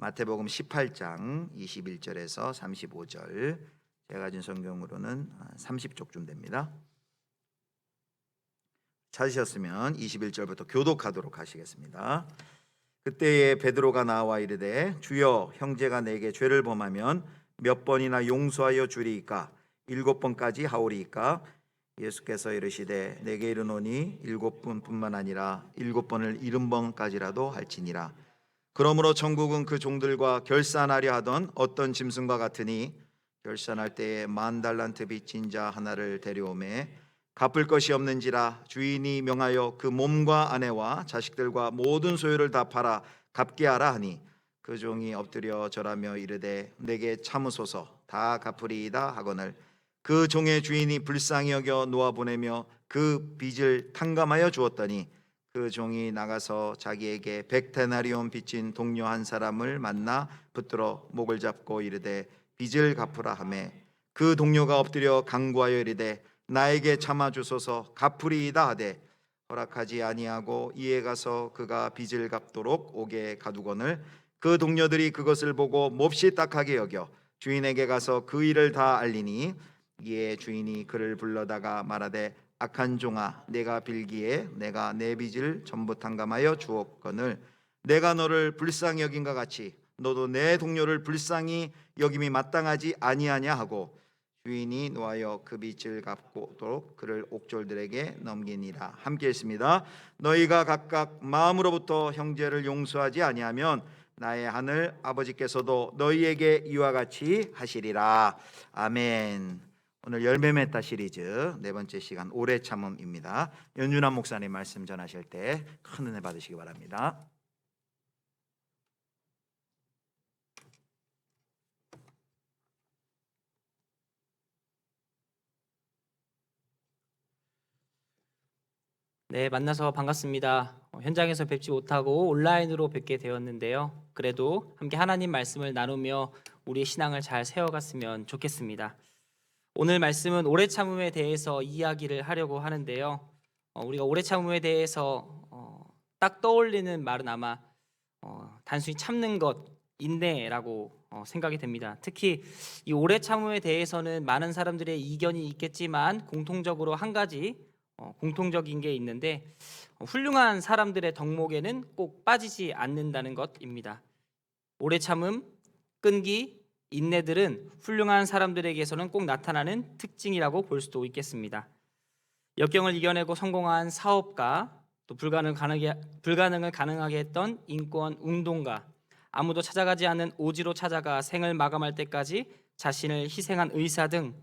마태복음 18장 21절에서 35절, 제가 가진 성경으로는 30쪽쯤 됩니다. 찾으셨으면 21절부터 교독하도록 하시겠습니다. 그때에 베드로가 나와 이르되 주여, 형제가 내게 죄를 범하면 몇 번이나 용서하여 주리이까? 7번까지 하오리이까? 예수께서 이르시되 내게 이르노니 7번뿐만 아니라 7번을 70번까지라도 할지니라. 그러므로 천국은 그 종들과 결산하려 하던 어떤 짐승과 같으니, 결산할 때에 10,000달란트 빚진 자 하나를 데려오매 갚을 것이 없는지라 주인이 명하여 그 몸과 아내와 자식들과 모든 소유를 다 팔아 갚게 하라 하니, 그 종이 엎드려 절하며 이르되 내게 참으소서, 다 갚으리이다 하거늘 그 종의 주인이 불쌍히 여겨 놓아보내며 그 빚을 탕감하여 주었더니, 그 종이 나가서 자기에게 100데나리온 빚진 동료 한 사람을 만나 붙들어 목을 잡고 이르되 빚을 갚으라 하매, 그 동료가 엎드려 간구하여 이르되 나에게 참아 주소서, 갚으리이다 하되 허락하지 아니하고 이에 가서 그가 빚을 갚도록 옥에 가두거늘 그 동료들이 그것을 보고 몹시 딱하게 여겨 주인에게 가서 그 일을 다 알리니, 이에 주인이 그를 불러다가 말하되 악한 종아, 내가 빌기에 내가 내 빚을 전부 탕감하여 주었거늘 내가 너를 불쌍히 여긴과 같이 너도 내 동료를 불쌍히 여김이 마땅하지 아니하냐 하고, 주인이 노하여 그 빚을 갚도록 그를 옥졸들에게 넘기니라. 함께 읽습니다. 너희가 각각 마음으로부터 형제를 용서하지 아니하면 나의 하늘 아버지께서도 너희에게 이와 같이 하시리라. 아멘. 오늘 열매 맺다 시리즈 네 번째 시간, 오래 참음입니다. 연준환 목사님 말씀 전하실 때 큰 은혜 받으시기 바랍니다. 네, 만나서 반갑습니다. 현장에서 뵙지 못하고 온라인으로 뵙게 되었는데요. 그래도 함께 하나님 말씀을 나누며 우리의 신앙을 잘 세워갔으면 좋겠습니다. 오늘 말씀은 오래 참음에 대해서 이야기를 하려고 하는데요. 우리가 오래 참음에 대해서 딱 떠올리는 말은 아마 단순히 참는 것, 인내라고 생각이 됩니다. 특히 이 오래 참음에 대해서는 많은 사람들의 이견이 있겠지만 공통적으로 한 가지 공통적인 게 있는데, 훌륭한 사람들의 덕목에는 꼭 빠지지 않는다는 것입니다. 오래 참음, 끈기, 인내들은 훌륭한 사람들에게서는 꼭 나타나는 특징이라고 볼 수도 있겠습니다. 역경을 이겨내고 성공한 사업가, 또 불가능을 가능하게 했던 인권 운동가, 아무도 찾아가지 않는 오지로 찾아가 생을 마감할 때까지 자신을 희생한 의사 등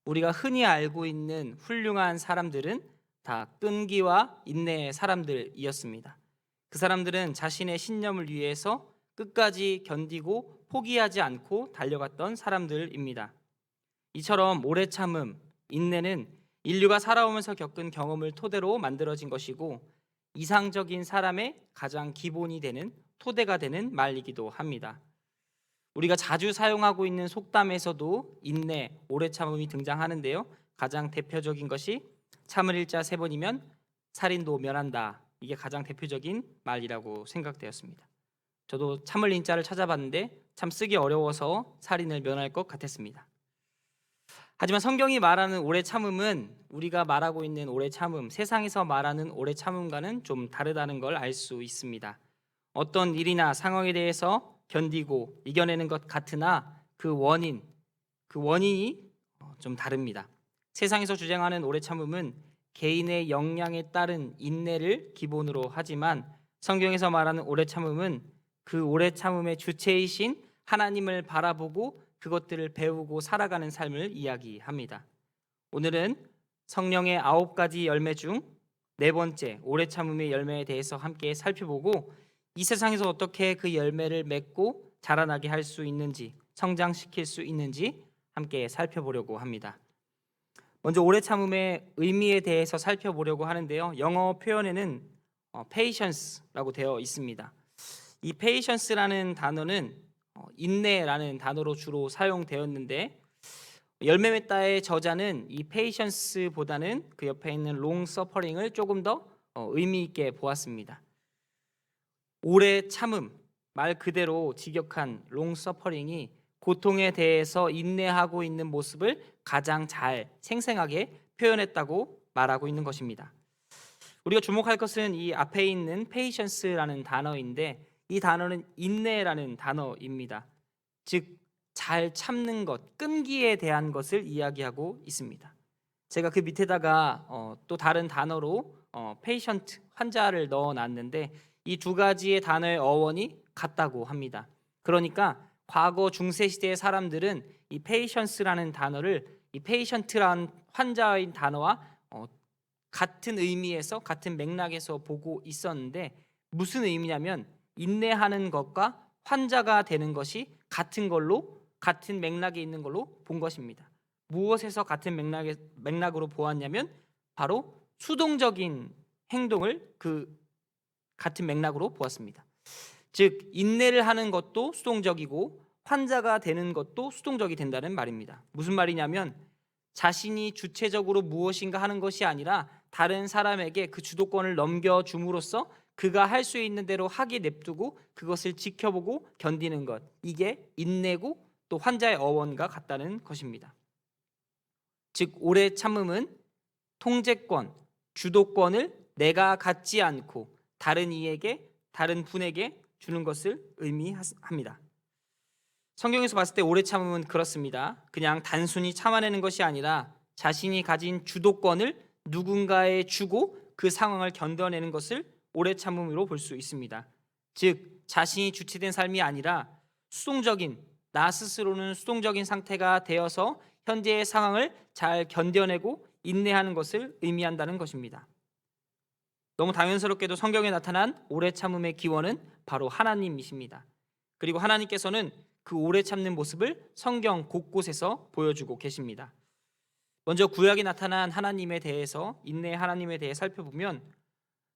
우리가 흔히 알고 있는 훌륭한 사람들은 다 끈기와 인내의 사람들이었습니다. 그 사람들은 자신의 신념을 위해서 끝까지 견디고 포기하지 않고 달려갔던 사람들입니다. 이처럼 오래 참음, 인내는 인류가 살아오면서 겪은 경험을 토대로 만들어진 것이고, 이상적인 사람의 가장 기본이 되는 토대가 되는 말이기도 합니다. 우리가 자주 사용하고 있는 속담에서도 인내, 오래 참음이 등장하는데요. 가장 대표적인 것이 참을 일자 3번이면 살인도 면한다. 이게 가장 대표적인 말이라고 생각되었습니다. 저도 참을 인자를 찾아봤는데 참 쓰기 어려워서 살인을 면할 것 같았습니다. 하지만 성경이 말하는 오래 참음은 우리가 말하고 있는 오래 참음, 세상에서 말하는 오래 참음과는 좀 다르다는 걸 알 수 있습니다. 어떤 일이나 상황에 대해서 견디고 이겨내는 것 같으나 그 원인이 좀 다릅니다. 세상에서 주장하는 오래 참음은 개인의 역량에 따른 인내를 기본으로 하지만, 성경에서 말하는 오래 참음은 그 오래 참음의 주체이신 하나님을 바라보고 그것들을 배우고 살아가는 삶을 이야기합니다. 오늘은 성령의 9가지 열매 중 4번째 오래 참음의 열매에 대해서 함께 살펴보고, 이 세상에서 어떻게 그 열매를 맺고 자라나게 할 수 있는지, 성장시킬 수 있는지 함께 살펴보려고 합니다. 먼저 오래 참음의 의미에 대해서 살펴보려고 하는데요. 영어 표현에는 patience라고 되어 있습니다. 이 patience라는 단어는 인내라는 단어로 주로 사용되었는데, 열매 맺다의 저자는 이 patience보다는 그 옆에 있는 long suffering을 조금 더 의미 있게 보았습니다. 오래 참음, 말 그대로 직역한 롱 서퍼링이 고통에 대해서 인내하고 있는 모습을 가장 잘 생생하게 표현했다고 말하고 있는 것입니다. 우리가 주목할 것은 이 앞에 있는 patience라는 단어인데 이 단어는 인내라는 단어입니다. 즉 잘 참는 것, 끈기에 대한 것을 이야기하고 있습니다. 제가 그 밑에다가 또 다른 단어로 patient, 환자를 넣어놨는데 이 두 가지의 단어의 어원이 같다고 합니다. 그러니까 과거 중세 시대의 사람들은 이 patience라는 단어를 이 patient라는 환자인 단어와 같은 의미에서 같은 맥락에서 보고 있었는데 무슨 의미냐면 인내하는 것과 환자가 되는 것이 같은 걸로 같은 맥락에 있는 걸로 본 것입니다. 무엇에서 같은 맥락으로 보았냐면 바로 수동적인 행동을 그 같은 맥락으로 보았습니다. 즉 인내를 하는 것도 수동적이고 환자가 되는 것도 수동적이 된다는 말입니다. 무슨 말이냐면 자신이 주체적으로 무엇인가 하는 것이 아니라 다른 사람에게 그 주도권을 넘겨줌으로써 그가 할 수 있는 대로 하게 냅두고 그것을 지켜보고 견디는 것, 이게 인내고 또 환자의 어원과 같다는 것입니다. 즉 오래 참음은 통제권, 주도권을 내가 갖지 않고 다른 이에게, 다른 분에게 주는 것을 의미합니다. 성경에서 봤을 때 오래 참음은 그렇습니다. 그냥 단순히 참아내는 것이 아니라 자신이 가진 주도권을 누군가에 주고 그 상황을 견뎌내는 것을 오래 참음으로 볼 수 있습니다. 즉 자신이 주체된 삶이 아니라 수동적인, 나 스스로는 수동적인 상태가 되어서 현재의 상황을 잘 견뎌내고 인내하는 것을 의미한다는 것입니다. 너무 당연스럽게도 성경에 나타난 오래 참음의 기원은 바로 하나님이십니다. 그리고 하나님께서는 그 오래 참는 모습을 성경 곳곳에서 보여주고 계십니다. 먼저 구약에 나타난 하나님에 대해서, 인내의 하나님에 대해 살펴보면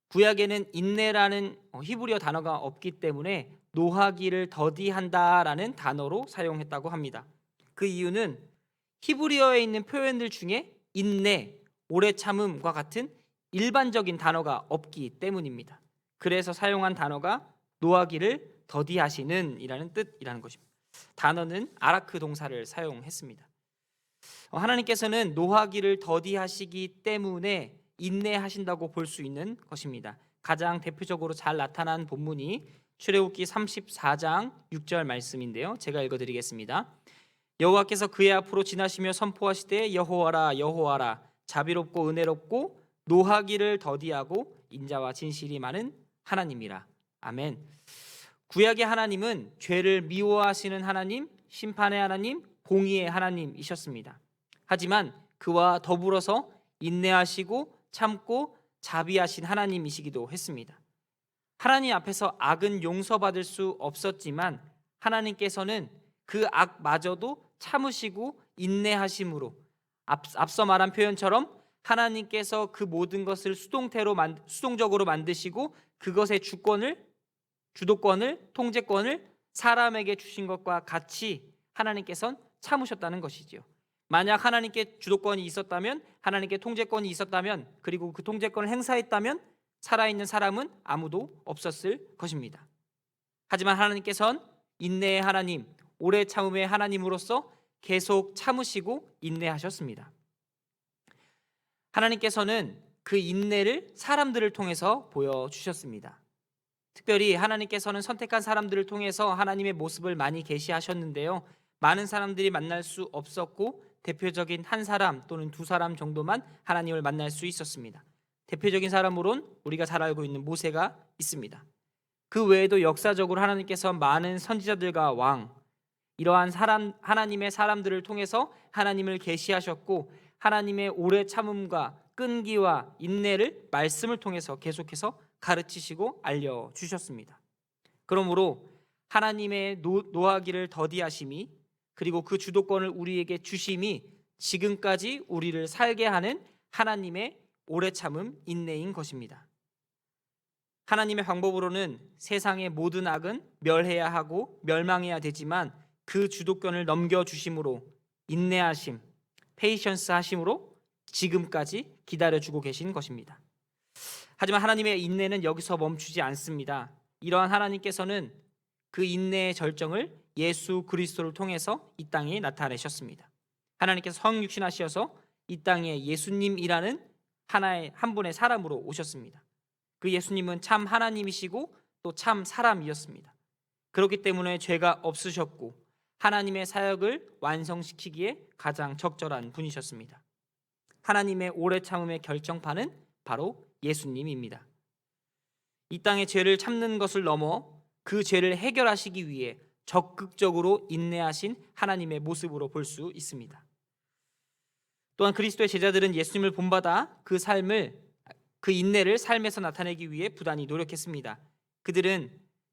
구약에는 인내라는 히브리어 단어가 없기 때문에 노하기를 더디한다라는 단어로 사용했다고 합니다. 그 이유는 히브리어에 있는 표현들 중에 인내, 오래 참음과 같은 일반적인 단어가 없기 때문입니다. 그래서 사용한 단어가 노하기를 더디하시는 이라는 뜻이라는 것입니다. 단어는 아라크 동사를 사용했습니다. 하나님께서는 노하기를 더디하시기 때문에 인내하신다고 볼 수 있는 것입니다. 가장 대표적으로 잘 나타난 본문이 출애굽기 34장 6절 말씀인데요. 제가 읽어드리겠습니다. 여호와께서 그의 앞으로 지나시며 선포하시되 여호와라 여호와라 자비롭고 은혜롭고 노하기를 더디하고 인자와 진실이 많은 하나님이라. 아멘. 구약의 하나님은 죄를 미워하시는 하나님, 심판의 하나님, 공의의 하나님이셨습니다. 하지만 그와 더불어서 인내하시고 참고 자비하신 하나님이시기도 했습니다. 하나님 앞에서 악은 용서받을 수 없었지만 하나님께서는 그 악마저도 참으시고 인내하심으로 앞서 말한 표현처럼 하나님께서 그 모든 것을 수동적으로 만드시고 그것의 주도권을, 통제권을 사람에게 주신 것과 같이 하나님께서는 참으셨다는 것이지요. 만약 하나님께 주도권이 있었다면, 하나님께 통제권이 있었다면, 그리고 그 통제권을 행사했다면 살아있는 사람은 아무도 없었을 것입니다. 하지만 하나님께서는 인내의 하나님, 오래 참음의 하나님으로서 계속 참으시고 인내하셨습니다. 하나님께서는 그 인내를 사람들을 통해서 보여주셨습니다. 특별히 하나님께서는 선택한 사람들을 통해서 하나님의 모습을 많이 계시하셨는데요. 많은 사람들이 만날 수 없었고 대표적인 한 사람 또는 두 사람 정도만 하나님을 만날 수 있었습니다. 대표적인 사람으론 우리가 잘 알고 있는 모세가 있습니다. 그 외에도 역사적으로 하나님께서 많은 선지자들과 왕, 이러한 하나님의 사람들을 통해서 하나님을 계시하셨고 하나님의 오래 참음과 끈기와 인내를 말씀을 통해서 계속해서 가르치시고 알려주셨습니다. 그러므로 하나님의 노하기를 더디하심이 그리고 그 주도권을 우리에게 주심이 지금까지 우리를 살게 하는 하나님의 오래 참음, 인내인 것입니다. 하나님의 방법으로는 세상의 모든 악은 멸해야 하고 멸망해야 되지만 그 주도권을 넘겨주심으로 인내하심, 페이션스 하심으로 지금까지 기다려주고 계신 것입니다. 하지만 하나님의 인내는 여기서 멈추지 않습니다. 이러한 하나님께서는 그 인내의 절정을 예수 그리스도를 통해서 이 땅에 나타내셨습니다. 하나님께서 성육신하셔서 이 땅에 예수님이라는 한 분의 사람으로 오셨습니다. 그 예수님은 참 하나님이시고 또 참 사람이었습니다. 그렇기 때문에 죄가 없으셨고 하나님의 사역을 완성시키기에 가장 적절한 분이셨습니다. 하나님의 오래 참음의 결정판은 바로 예수님입니다. 이 땅의 죄를 참는 것을 넘어 그 죄를 해결하시기 위해 적극적으로 인내하신 하나님의 모습으로 볼 수 있습니다. 또한 그리스도의 제자들은 예수님을 본받아 그 인내를 삶에서 나타내기 위해 부단히 노력했습니다. 그들은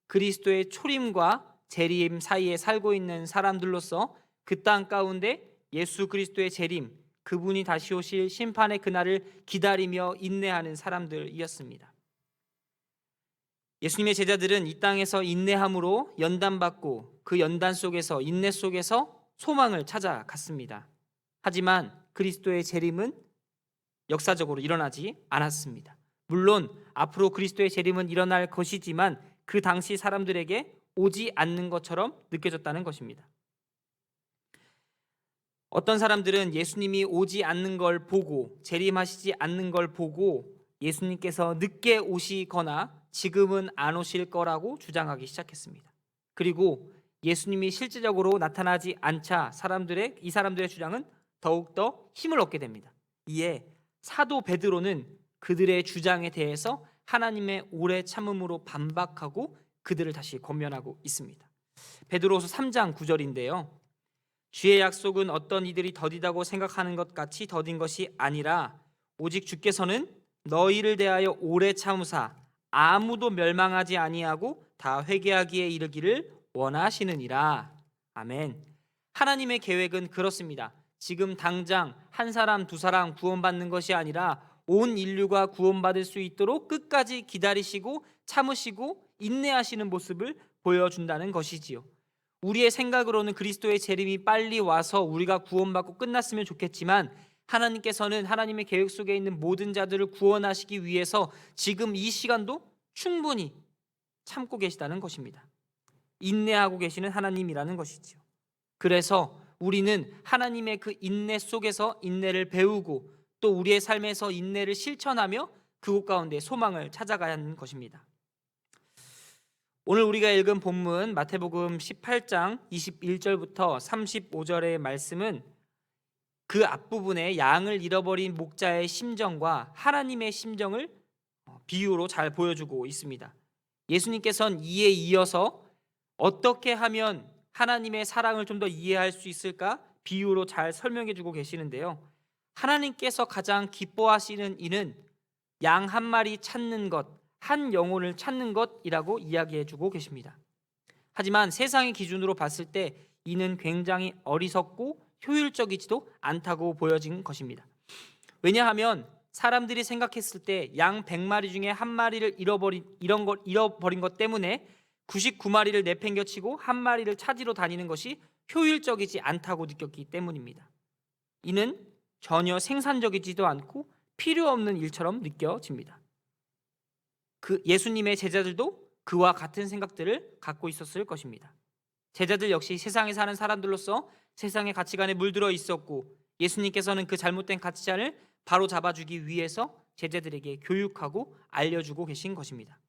그리스도의 초림과 재림 사이에 살고 있는 사람들로서 그 땅 가운데 예수 그리스도의 재림, 그분이 다시 오실 심판의 그날을 기다리며 인내하는 사람들이었습니다. 예수님의 제자들은 이 땅에서 인내함으로 연단받고 그 연단 속에서 인내 속에서 소망을 찾아갔습니다. 하지만 그리스도의 재림은 역사적으로 일어나지 않았습니다. 물론 앞으로 그리스도의 재림은 일어날 것이지만 그 당시 사람들에게 오지 않는 것처럼 느껴졌다는 것입니다. 어떤 사람들은 예수님이 오지 않는 걸 보고 재림하시지 않는 걸 보고 예수님께서 늦게 오시거나 지금은 안 오실 거라고 주장하기 시작했습니다. 그리고 예수님이 실제적으로 나타나지 않자 이 사람들의 주장은 더욱더 힘을 얻게 됩니다. 이에 사도 베드로는 그들의 주장에 대해서 하나님의 오래 참음으로 반박하고 그들을 다시 권면하고 있습니다. 베드로후서 3장 9절인데요. 주의 약속은 어떤 이들이 더디다고 생각하는 것 같이 더딘 것이 아니라 오직 주께서는 너희를 대하여 오래 참으사 아무도 멸망하지 아니하고 다 회개하기에 이르기를 원하시느니라. 아멘. 하나님의 계획은 그렇습니다. 지금 당장 한 사람 두 사람 구원받는 것이 아니라 온 인류가 구원받을 수 있도록 끝까지 기다리시고 참으시고 인내하시는 모습을 보여준다는 것이지요. 우리의 생각으로는 그리스도의 재림이 빨리 와서 우리가 구원받고 끝났으면 좋겠지만 하나님께서는 하나님의 계획 속에 있는 모든 자들을 구원하시기 위해서 지금 이 시간도 충분히 참고 계시다는 것입니다. 인내하고 계시는 하나님이라는 것이지요. 그래서 우리는 하나님의 그 인내 속에서 인내를 배우고 또 우리의 삶에서 인내를 실천하며 그곳 가운데 소망을 찾아가야 하는 것입니다. 오늘 우리가 읽은 본문 마태복음 18장 21절부터 35절의 말씀은 그 앞부분에 양을 잃어버린 목자의 심정과 하나님의 심정을 비유로 잘 보여주고 있습니다. 예수님께서는 이에 이어서 어떻게 하면 하나님의 사랑을 좀 더 이해할 수 있을까 비유로 잘 설명해 주고 계시는데요. 하나님께서 가장 기뻐하시는 일은 양 한 마리 찾는 것, 한 영혼을 찾는 것이라고 이야기해 주고 계십니다. 하지만 세상의 기준으로 봤을 때 이는 굉장히 어리석고 효율적이지도 않다고 보여진 것입니다. 왜냐하면 사람들이 생각했을 때 양 100마리 중에 한 마리를 잃어버린 것 때문에 99마리를 내팽겨치고 한 마리를 찾으러 다니는 것이 효율적이지 않다고 느꼈기 때문입니다. 이는 전혀 생산적이지도 않고 필요 없는 일처럼 느껴집니다. 그 예수님의 제자들도 그와 같은 생각들을 갖고 있었을 것입니다. 제자들 역시 세상에 사는 사람들로서 세상의 가치관에 물들어 있었고 예수님께서는 그 잘못된 가치관을 바로 잡아주기 위해서 제자들에게 교육하고 알려주고 계신 것입니다.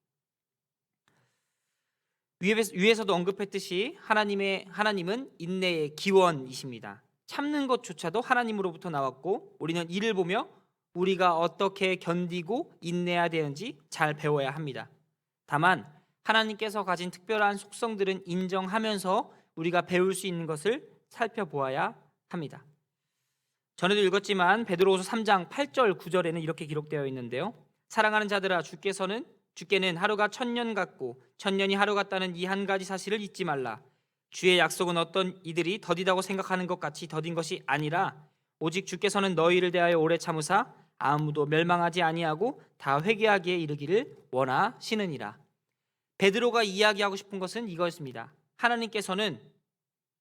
위에서도 언급했듯이 하나님은 인내의 기원이십니다. 참는 것조차도 하나님으로부터 나왔고 우리는 이를 보며 우리가 어떻게 견디고 인내해야 되는지 잘 배워야 합니다. 다만 하나님께서 가진 특별한 속성들은 인정하면서 우리가 배울 수 있는 것을 살펴보아야 합니다. 전에도 읽었지만 베드로후서 3장 8절 9절에는 이렇게 기록되어 있는데요. 사랑하는 자들아 주께는 하루가 1000년 같고 1000년이 하루 같다는 이 한 가지 사실을 잊지 말라. 주의 약속은 어떤 이들이 더디다고 생각하는 것 같이 더딘 것이 아니라 오직 주께서는 너희를 대하여 오래 참으사 아무도 멸망하지 아니하고 다 회개하기에 이르기를 원하시느니라. 베드로가 이야기하고 싶은 것은 이것입니다. 하나님께서는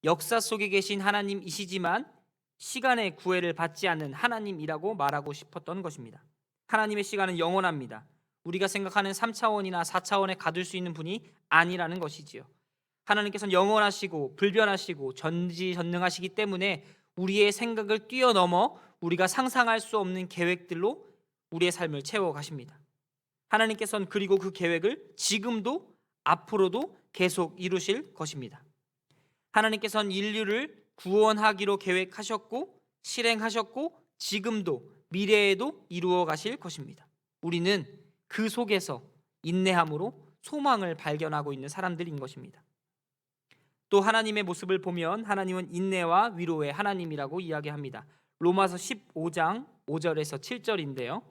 역사 속에 계신 하나님이시지만 시간의 구애를 받지 않는 하나님이라고 말하고 싶었던 것입니다. 하나님의 시간은 영원합니다. 우리가 생각하는 3차원이나 4차원에 가둘 수 있는 분이 아니라는 것이지요. 하나님께서는 영원하시고 불변하시고 전지전능하시기 때문에 우리의 생각을 뛰어넘어 우리가 상상할 수 없는 계획들로 우리의 삶을 채워가십니다. 하나님께서는 그리고 그 계획을 지금도 앞으로도 계속 이루실 것입니다. 하나님께서는 인류를 구원하기로 계획하셨고 실행하셨고 지금도 미래에도 이루어 가실 것입니다. 우리는 그 속에서 인내함으로 소망을 발견하고 있는 사람들인 것입니다. 또 하나님의 모습을 보면 하나님은 인내와 위로의 하나님이라고 이야기합니다. 로마서 15장 5절에서 7절인데요.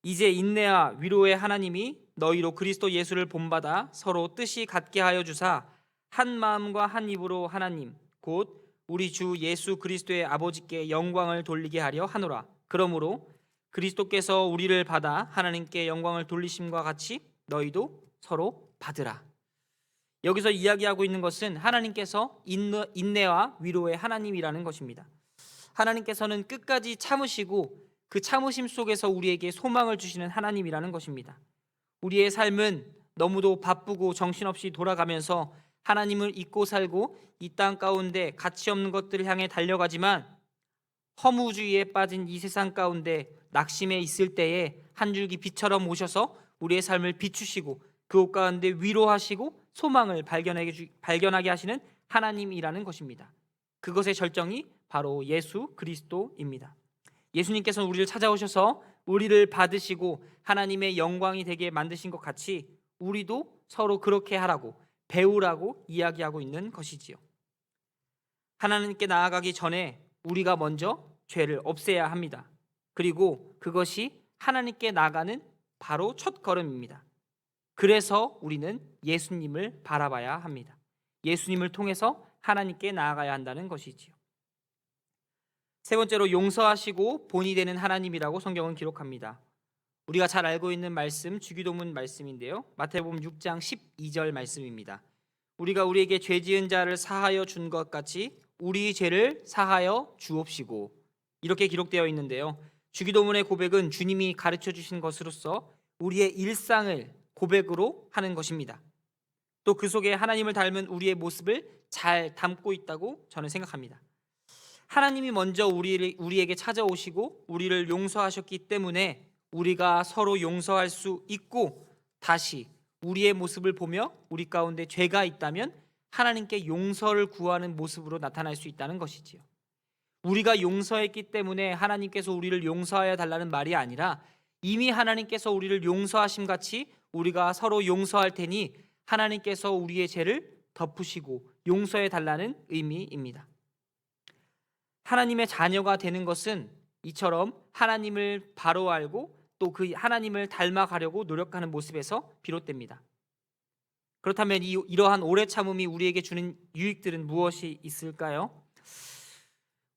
이제 인내와 위로의 하나님이 너희로 그리스도 예수를 본받아 서로 뜻이 같게 하여 주사 한 마음과 한 입으로 하나님 곧 우리 주 예수 그리스도의 아버지께 영광을 돌리게 하려 하노라. 그러므로 그리스도께서 우리를 받아 하나님께 영광을 돌리심과 같이 너희도 서로 받으라. 여기서 이야기하고 있는 것은 하나님께서 인내와 위로의 하나님이라는 것입니다. 하나님께서는 끝까지 참으시고 그 참으심 속에서 우리에게 소망을 주시는 하나님이라는 것입니다. 우리의 삶은 너무도 바쁘고 정신없이 돌아가면서 하나님을 잊고 살고 이 땅 가운데 가치 없는 것들을 향해 달려가지만 허무주의에 빠진 이 세상 가운데 낙심해 있을 때에 한 줄기 빛처럼 오셔서 우리의 삶을 비추시고 그곳 가운데 위로하시고 소망을 발견하게 하시는 하나님이라는 것입니다. 그것의 절정이 바로 예수 그리스도입니다. 예수님께서는 우리를 찾아오셔서 우리를 받으시고 하나님의 영광이 되게 만드신 것 같이 우리도 서로 그렇게 하라고 배우라고 이야기하고 있는 것이지요. 하나님께 나아가기 전에 우리가 먼저 죄를 없애야 합니다. 그리고 그것이 하나님께 나아가는 바로 첫 걸음입니다. 그래서 우리는 예수님을 바라봐야 합니다. 예수님을 통해서 하나님께 나아가야 한다는 것이지요. 세 번째로 용서하시고 본이 되는 하나님이라고 성경은 기록합니다. 우리가 잘 알고 있는 말씀 주기도문 말씀인데요. 마태복음 6장 12절 말씀입니다. 우리가 우리에게 죄 지은 자를 사하여 준 것 같이 우리 죄를 사하여 주옵시고 이렇게 기록되어 있는데요. 주기도문의 고백은 주님이 가르쳐 주신 것으로서 우리의 일상을 고백으로 하는 것입니다. 또 그 속에 하나님을 닮은 우리의 모습을 잘 담고 있다고 저는 생각합니다. 하나님이 먼저 우리에게 찾아오시고 우리를 용서하셨기 때문에 우리가 서로 용서할 수 있고 다시 우리의 모습을 보며 우리 가운데 죄가 있다면 하나님께 용서를 구하는 모습으로 나타날 수 있다는 것이지요. 우리가 용서했기 때문에 하나님께서 우리를 용서하여 달라는 말이 아니라 이미 하나님께서 우리를 용서하심 같이 우리가 서로 용서할 테니 하나님께서 우리의 죄를 덮으시고 용서해 달라는 의미입니다. 하나님의 자녀가 되는 것은 이처럼 하나님을 바로 알고 또 그 하나님을 닮아가려고 노력하는 모습에서 비롯됩니다. 그렇다면 이러한 오래 참음이 우리에게 주는 유익들은 무엇이 있을까요?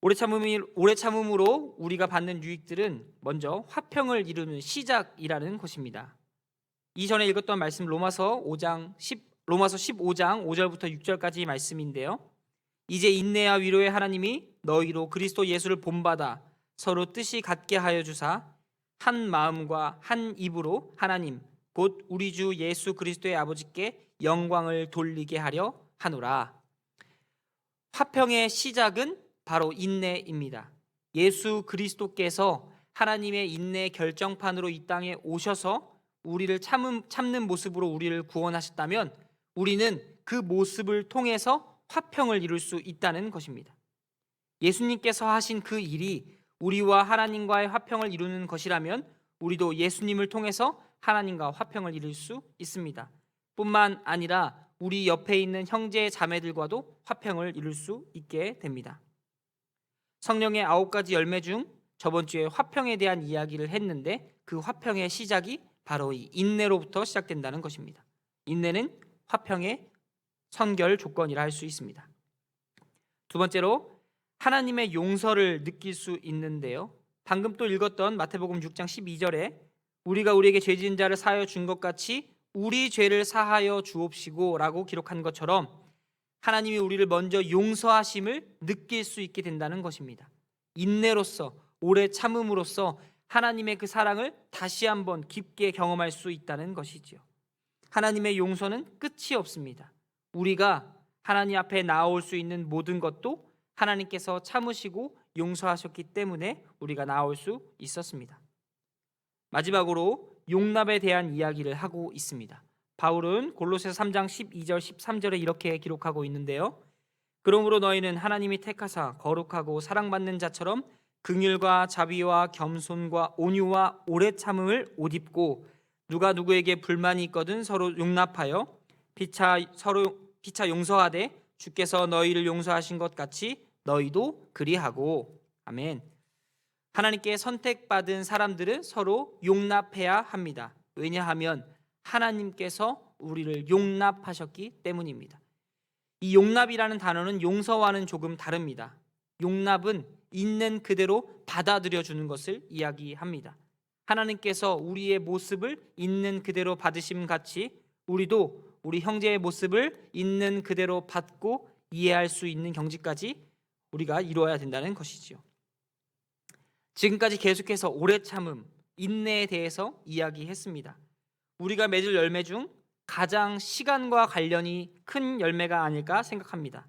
오래 참음으로 우리가 받는 유익들은 먼저 화평을 이루는 시작이라는 것입니다. 이전에 읽었던 말씀 로마서 15장 5절부터 6절까지 말씀인데요. 이제 인내와 위로의 하나님이 너희로 그리스도 예수를 본받아 서로 뜻이 같게 하여 주사 한 마음과 한 입으로 하나님 곧 우리 주 예수 그리스도의 아버지께 영광을 돌리게 하려 하노라. 화평의 시작은 바로 인내입니다. 예수 그리스도께서 하나님의 인내 결정판으로 이 땅에 오셔서 우리를 참는 모습으로 우리를 구원하셨다면 우리는 그 모습을 통해서 화평을 이룰 수 있다는 것입니다. 예수님께서 하신 그 일이 우리와 하나님과의 화평을 이루는 것이라면 우리도 예수님을 통해서 하나님과 화평을 이룰 수 있습니다. 뿐만 아니라 우리 옆에 있는 형제 자매들과도 화평을 이룰 수 있게 됩니다. 성령의 9가지 열매 중 저번 주에 화평에 대한 이야기를 했는데 그 화평의 시작이 바로 이 인내로부터 시작된다는 것입니다. 인내는 화평의 선결 조건이라 할 수 있습니다. 두 번째로 하나님의 용서를 느낄 수 있는데요. 방금 또 읽었던 마태복음 6장 12절에 우리가 우리에게 죄 지은 자를 사하여 준 것 같이 우리 죄를 사하여 주옵시고 라고 기록한 것처럼 하나님이 우리를 먼저 용서하심을 느낄 수 있게 된다는 것입니다. 인내로서 오래 참음으로써 하나님의 그 사랑을 다시 한번 깊게 경험할 수 있다는 것이지요. 하나님의 용서는 끝이 없습니다. 우리가 하나님 앞에 나아올 수 있는 모든 것도 하나님께서 참으시고 용서하셨기 때문에 우리가 나아올 수 있었습니다. 마지막으로 용납에 대한 이야기를 하고 있습니다. 바울은 골로새서 3장 12절 13절에 이렇게 기록하고 있는데요. 그러므로 너희는 하나님이 택하사 거룩하고 사랑받는 자처럼 긍휼과 자비와 겸손과 온유와 오래 참음을 옷 입고 누가 누구에게 불만이 있거든 서로 용납하여 피차 용서하되 주께서 너희를 용서하신 것 같이 너희도 그리하고. 아멘. 하나님께 선택받은 사람들은 서로 용납해야 합니다. 왜냐하면 하나님께서 우리를 용납하셨기 때문입니다. 이 용납이라는 단어는 용서와는 조금 다릅니다. 용납은 있는 그대로 받아들여 주는 것을 이야기합니다. 하나님께서 우리의 모습을 있는 그대로 받으심 같이 우리도 우리 형제의 모습을 있는 그대로 받고 이해할 수 있는 경지까지 우리가 이루어야 된다는 것이지요. 지금까지 계속해서 오래 참음, 인내에 대해서 이야기했습니다. 우리가 맺을 열매 중 가장 시간과 관련이 큰 열매가 아닐까 생각합니다.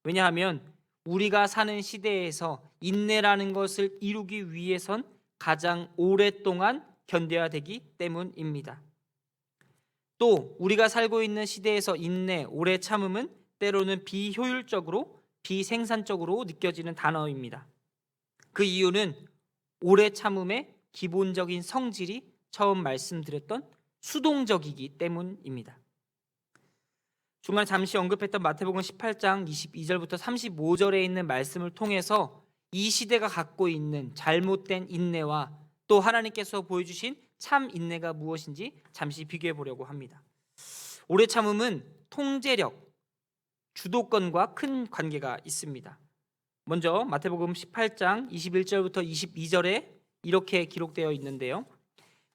왜냐하면 우리가 사는 시대에서 인내라는 것을 이루기 위해선 가장 오랫동안 견뎌야 되기 때문입니다. 또 우리가 살고 있는 시대에서 인내, 오래 참음은 때로는 비효율적으로, 비생산적으로 느껴지는 단어입니다. 그 이유는 오래 참음의 기본적인 성질이 처음 말씀드렸던 수동적이기 때문입니다. 중간에 잠시 언급했던 마태복음 18장 22절부터 35절에 있는 말씀을 통해서 이 시대가 갖고 있는 잘못된 인내와 또 하나님께서 보여주신 참 인내가 무엇인지 잠시 비교해 보려고 합니다. 오래 참음은 통제력, 주도권과 큰 관계가 있습니다. 먼저 마태복음 18장 21절부터 22절에 이렇게 기록되어 있는데요.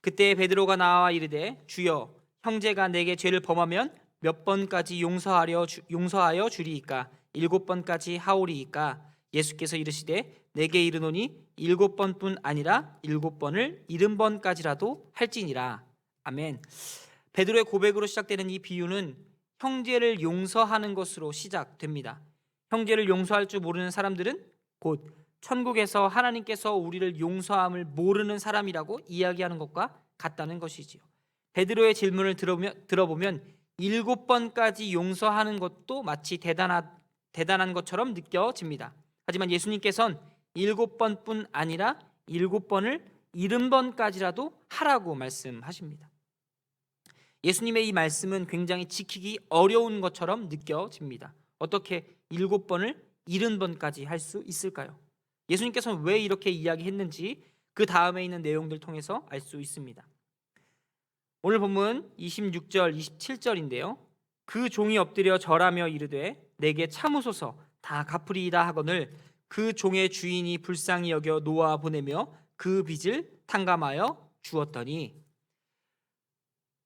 그때 베드로가 나와 이르되 주여 형제가 내게 죄를 범하면 몇 번까지 용서하여 주리이까? 7번까지 하오리이까? 예수께서 이르시되 내게 이르노니 7번뿐 아니라 7번을 70번까지라도 할지니라. 아멘. 베드로의 고백으로 시작되는 이 비유는 형제를 용서하는 것으로 시작됩니다. 형제를 용서할 줄 모르는 사람들은 곧 천국에서 하나님께서 우리를 용서함을 모르는 사람이라고 이야기하는 것과 같다는 것이지요. 베드로의 질문을 들어보면 7번까지 용서하는 것도 마치 대단한 것처럼 느껴집니다. 하지만 예수님께서는 7번뿐 아니라 7번을 70번까지라도 하라고 말씀하십니다. 예수님의 이 말씀은 굉장히 지키기 어려운 것처럼 느껴집니다. 어떻게 7번을 70번까지 할 수 있을까요? 예수님께서는 왜 이렇게 이야기했는지 그 다음에 있는 내용들 통해서 알 수 있습니다. 오늘 본문 26절, 27절인데요. 그 종이 엎드려 절하며 이르되 내게 참으소서 다 갚으리이다 하거늘 그 종의 주인이 불쌍히 여겨 놓아 보내며 그 빚을 탕감하여 주었더니.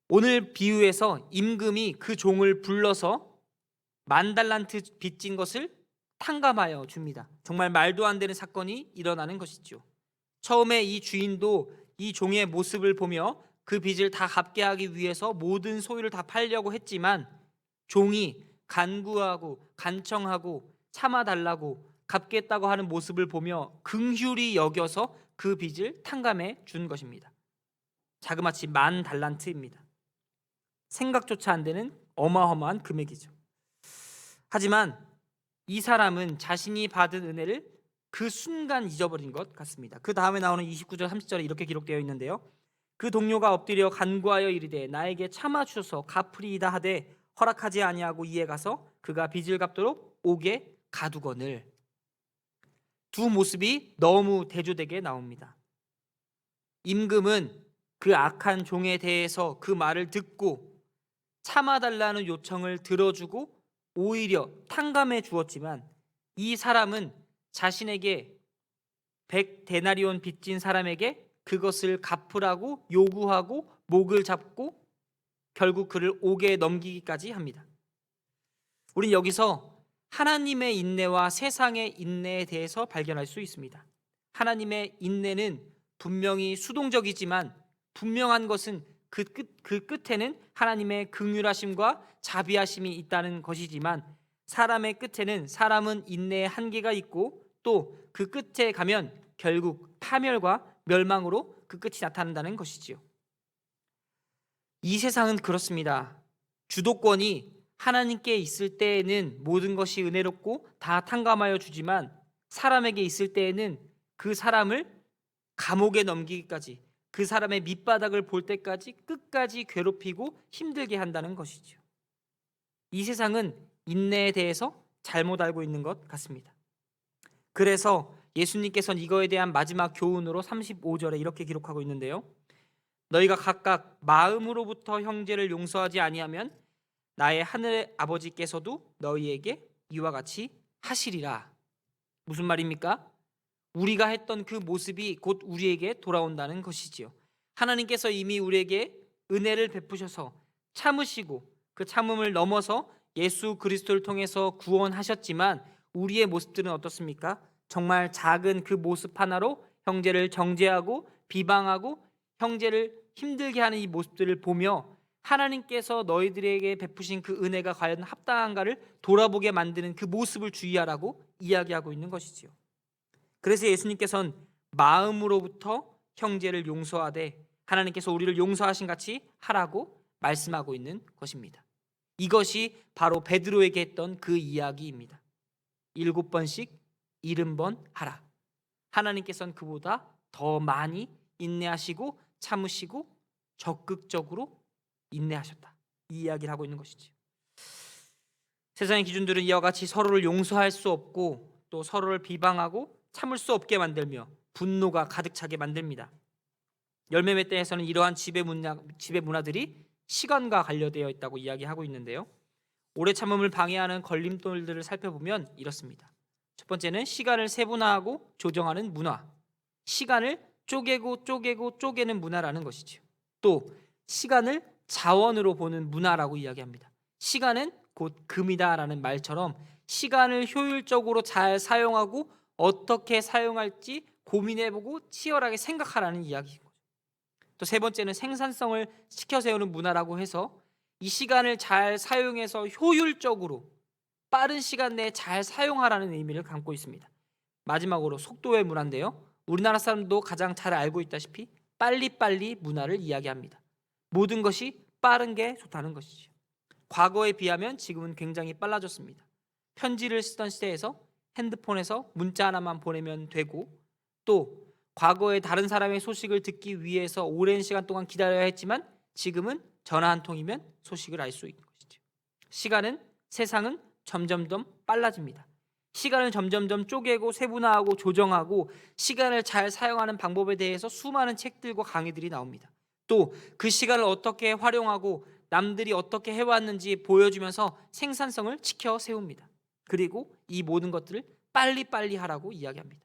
오늘 비유에서 임금이 그 종을 불러서 10,000달란트 빚진 것을 탕감하여 줍니다. 정말 말도 안 되는 사건이 일어나는 것이죠. 처음에 이 주인도 이 종의 모습을 보며 그 빚을 다 갚게 하기 위해서 모든 소유를 다 팔려고 했지만 종이 간구하고 간청하고 참아달라고 갚겠다고 하는 모습을 보며 긍휼히 여겨서 그 빚을 탕감해 준 것입니다. 자그마치 10,000달란트입니다. 생각조차 안 되는 어마어마한 금액이죠. 하지만 이 사람은 자신이 받은 은혜를 그 순간 잊어버린 것 같습니다. 그 다음에 나오는 29절 30절에 이렇게 기록되어 있는데요. 그 동료가 엎드려 간구하여 이르되 나에게 참아 주소서 갚으리이다 하되 허락하지 아니하고 이에 가서 그가 빚을 갚도록 옥에 가두거늘. 두 모습이 너무 대조되게 나옵니다. 임금은 그 악한 종에 대해서 그 말을 듣고 참아달라는 요청을 들어주고 오히려 탕감해 주었지만 이 사람은 자신에게 100데나리온 빚진 사람에게 그것을 갚으라고 요구하고 목을 잡고 결국 그를 옥에 넘기기까지 합니다. 우리는 여기서 하나님의 인내와 세상의 인내에 대해서 발견할 수 있습니다. 하나님의 인내는 분명히 수동적이지만 분명한 것은 그 끝에는 하나님의 긍휼하심과 자비하심이 있다는 것이지만 사람의 끝에는 사람은 인내의 한계가 있고 또 그 끝에 가면 결국 파멸과 멸망으로 그 끝이 나타난다는 것이지요. 이 세상은 그렇습니다. 주도권이 하나님께 있을 때에는 모든 것이 은혜롭고 다 탕감하여 주지만 사람에게 있을 때에는 그 사람을 감옥에 넘기기까지, 그 사람의 밑바닥을 볼 때까지 끝까지 괴롭히고 힘들게 한다는 것이죠. 이 세상은 인내에 대해서 잘못 알고 있는 것 같습니다. 그래서 예수님께서는 이거에 대한 마지막 교훈으로 35절에 이렇게 기록하고 있는데요. 너희가 각각 마음으로부터 형제를 용서하지 아니하면 나의 하늘의 아버지께서도 너희에게 이와 같이 하시리라. 무슨 말입니까? 우리가 했던 그 모습이 곧 우리에게 돌아온다는 것이지요. 하나님께서 이미 우리에게 은혜를 베푸셔서 참으시고 그 참음을 넘어서 예수 그리스도를 통해서 구원하셨지만 우리의 모습들은 어떻습니까? 정말 작은 그 모습 하나로 형제를 정죄하고 비방하고 형제를 힘들게 하는 이 모습들을 보며 하나님께서 너희들에게 베푸신 그 은혜가 과연 합당한가를 돌아보게 만드는 그 모습을 주의하라고 이야기하고 있는 것이지요. 그래서 예수님께서는 마음으로부터 형제를 용서하되 하나님께서 우리를 용서하신 같이 하라고 말씀하고 있는 것입니다. 이것이 바로 베드로에게 했던 그 이야기입니다. 7번씩 70번 하라. 하나님께서는 그보다 더 많이 인내하시고 참으시고 적극적으로 인내하셨다. 이 이야기를 하고 있는 것이죠. 세상의 기준들은 이와 같이 서로를 용서할 수 없고 또 서로를 비방하고 참을 수 없게 만들며 분노가 가득 차게 만듭니다. 열매맺대에서는 이러한 지배 문화들이 시간과 관련되어 있다고 이야기하고 있는데요. 오래 참음을 방해하는 걸림돌들을 살펴보면 이렇습니다. 첫 번째는 시간을 세분화하고 조정하는 문화, 시간을 쪼개는 문화라는 것이죠. 또 시간을 자원으로 보는 문화라고 이야기합니다. 시간은 곧 금이다라는 말처럼 시간을 효율적으로 잘 사용하고 어떻게 사용할지 고민해보고 치열하게 생각하라는 이야기인 거죠. 또 세 번째는 생산성을 시켜 세우는 문화라고 해서 이 시간을 잘 사용해서 효율적으로 빠른 시간 내에 잘 사용하라는 의미를 담고 있습니다. 마지막으로 속도의 문화인데요. 우리나라 사람도 가장 잘 알고 있다시피 빨리빨리 문화를 이야기합니다. 모든 것이 빠른 게 좋다는 것이죠. 과거에 비하면 지금은 굉장히 빨라졌습니다. 편지를 쓰던 시대에서 핸드폰에서 문자 하나만 보내면 되고 또 과거에 다른 사람의 소식을 듣기 위해서 오랜 시간 동안 기다려야 했지만 지금은 전화 한 통이면 소식을 알 수 있는 것이죠. 세상은 점점 더 빨라집니다. 시간을 점점 쪼개고 세분화하고 조정하고 시간을 잘 사용하는 방법에 대해서 수많은 책들과 강의들이 나옵니다. 또 그 시간을 어떻게 활용하고 남들이 어떻게 해왔는지 보여주면서 생산성을 지켜 세웁니다. 그리고 이 모든 것들을 빨리빨리 하라고 이야기합니다.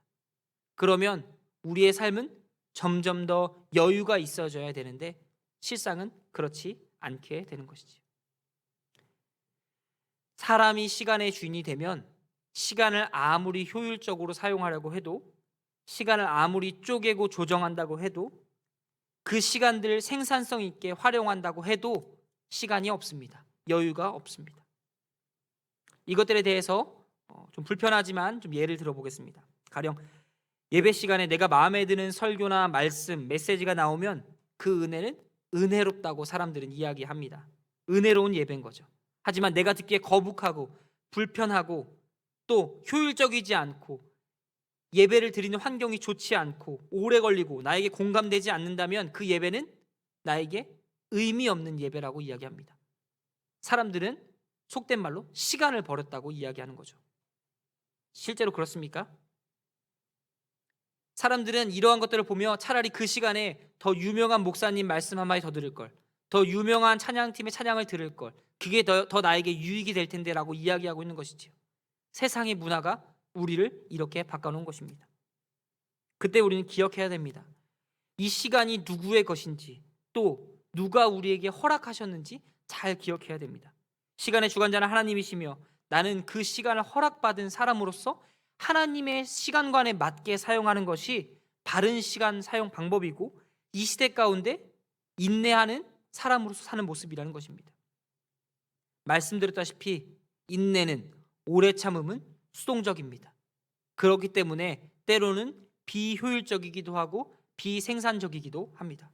그러면 우리의 삶은 점점 더 여유가 있어져야 되는데 실상은 그렇지 않게 되는 것이죠. 사람이 시간의 주인이 되면 시간을 아무리 효율적으로 사용하려고 해도 시간을 아무리 쪼개고 조정한다고 해도 그 시간들을 생산성 있게 활용한다고 해도 시간이 없습니다. 여유가 없습니다. 이것들에 대해서 좀 불편하지만 좀 예를 들어보겠습니다. 가령 예배 시간에 내가 마음에 드는 설교나 말씀, 메시지가 나오면 그 은혜는 은혜롭다고 사람들은 이야기합니다. 은혜로운 예배인 거죠. 하지만 내가 듣기에 거북하고 불편하고 또 효율적이지 않고 예배를 드리는 환경이 좋지 않고 오래 걸리고 나에게 공감되지 않는다면 그 예배는 나에게 의미 없는 예배라고 이야기합니다. 사람들은 속된 말로 시간을 버렸다고 이야기하는 거죠. 실제로 그렇습니까? 사람들은 이러한 것들을 보며 차라리 그 시간에 더 유명한 목사님 말씀 한마디 더 들을 걸, 더 유명한 찬양팀의 찬양을 들을 걸, 그게 더 나에게 유익이 될 텐데라고 이야기하고 있는 것이지요. 세상의 문화가 우리를 이렇게 바꿔놓은 것입니다. 그때 우리는 기억해야 됩니다. 이 시간이 누구의 것인지 또 누가 우리에게 허락하셨는지 잘 기억해야 됩니다. 시간의 주관자는 하나님이시며 나는 그 시간을 허락받은 사람으로서 하나님의 시간관에 맞게 사용하는 것이 바른 시간 사용 방법이고 이 시대 가운데 인내하는 사람으로서 사는 모습이라는 것입니다. 말씀드렸다시피 인내는 오래 참음은 수동적입니다. 그렇기 때문에 때로는 비효율적이기도 하고 비생산적이기도 합니다.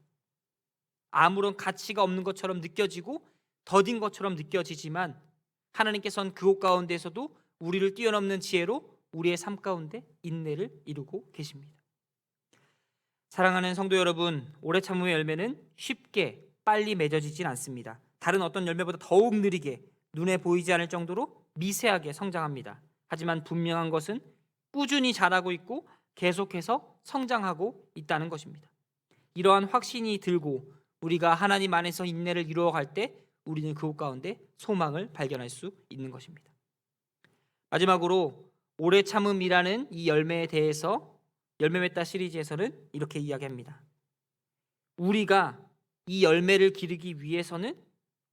아무런 가치가 없는 것처럼 느껴지고 더딘 것처럼 느껴지지만 하나님께서는 그곳 가운데에서도 우리를 뛰어넘는 지혜로 우리의 삶 가운데 인내를 이루고 계십니다. 사랑하는 성도 여러분, 오래 참음의 열매는 쉽게 빨리 맺어지진 않습니다. 다른 어떤 열매보다 더욱 느리게 눈에 보이지 않을 정도로 미세하게 성장합니다. 하지만 분명한 것은 꾸준히 자라고 있고 계속해서 성장하고 있다는 것입니다. 이러한 확신이 들고 우리가 하나님 안에서 인내를 이루어갈 때 우리는 그곳 가운데 소망을 발견할 수 있는 것입니다. 마지막으로 오래 참음이라는 이 열매에 대해서 열매 맺다 시리즈에서는 이렇게 이야기합니다. 우리가 이 열매를 기르기 위해서는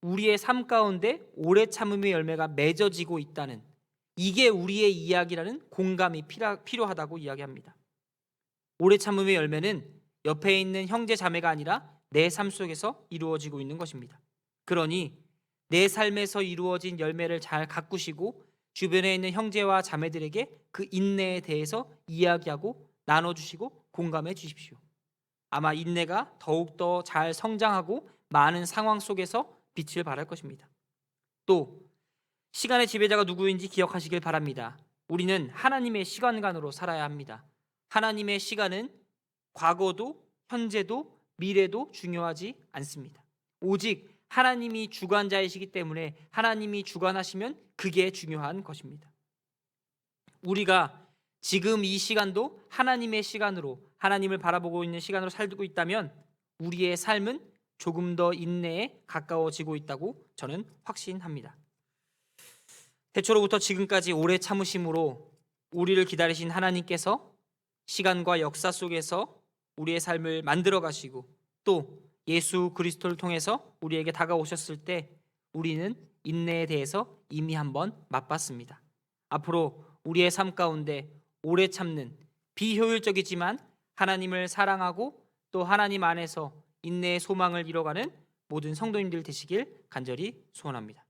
우리의 삶 가운데 오래 참음의 열매가 맺어지고 있다는, 이게 우리의 이야기라는 공감이 필요하다고 이야기합니다. 오래 참음의 열매는 옆에 있는 형제 자매가 아니라 내 삶 속에서 이루어지고 있는 것입니다. 그러니 내 삶에서 이루어진 열매를 잘 가꾸시고 주변에 있는 형제와 자매들에게 그 인내에 대해서 이야기하고 나눠주시고 공감해 주십시오. 아마 인내가 더욱더 잘 성장하고 많은 상황 속에서 빛을 발할 것입니다. 또 시간의 지배자가 누구인지 기억하시길 바랍니다. 우리는 하나님의 시간관으로 살아야 합니다. 하나님의 시간은 과거도 현재도 미래도 중요하지 않습니다. 오직 하나님이 주관자이시기 때문에 하나님이 주관하시면 그게 중요한 것입니다. 우리가 지금 이 시간도 하나님의 시간으로, 하나님을 바라보고 있는 시간으로 살고 있다면 우리의 삶은 조금 더 인내에 가까워지고 있다고 저는 확신합니다. 태초로부터 지금까지 오래 참으심으로 우리를 기다리신 하나님께서 시간과 역사 속에서 우리의 삶을 만들어 가시고 또 예수 그리스도를 통해서 우리에게 다가오셨을 때 우리는 인내에 대해서 이미 한번 맛봤습니다. 앞으로 우리의 삶 가운데 오래 참는 비효율적이지만 하나님을 사랑하고 또 하나님 안에서 인내의 소망을 이뤄가는 모든 성도님들 되시길 간절히 소원합니다.